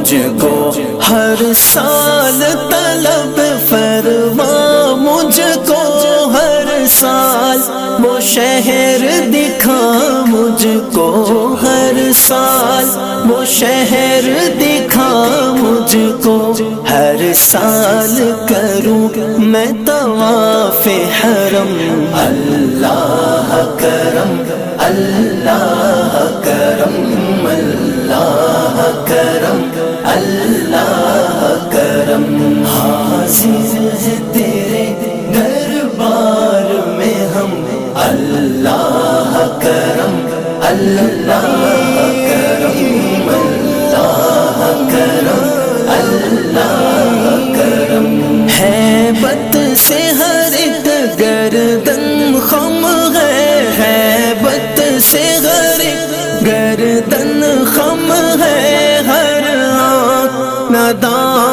مجھ کو ہر سال طلب فرما مجھ کو ہر سال وہ شہر دکھا مجھ کو ہر سال وہ شہر دکھا مجھ کو ہر سال کروں میں طواف حرم اللہ کرم اللہ کرم اللہ کرم اللہ کرم حاضر ہے تیرے دربار میں ہم اللہ کرم اللہ کرم اللہ کرم اللہ کرم ہیبت سے ہر ایک گردن خم ہے ہیبت سے ہر ایک گردن خم ہے ہر آنکھ ندام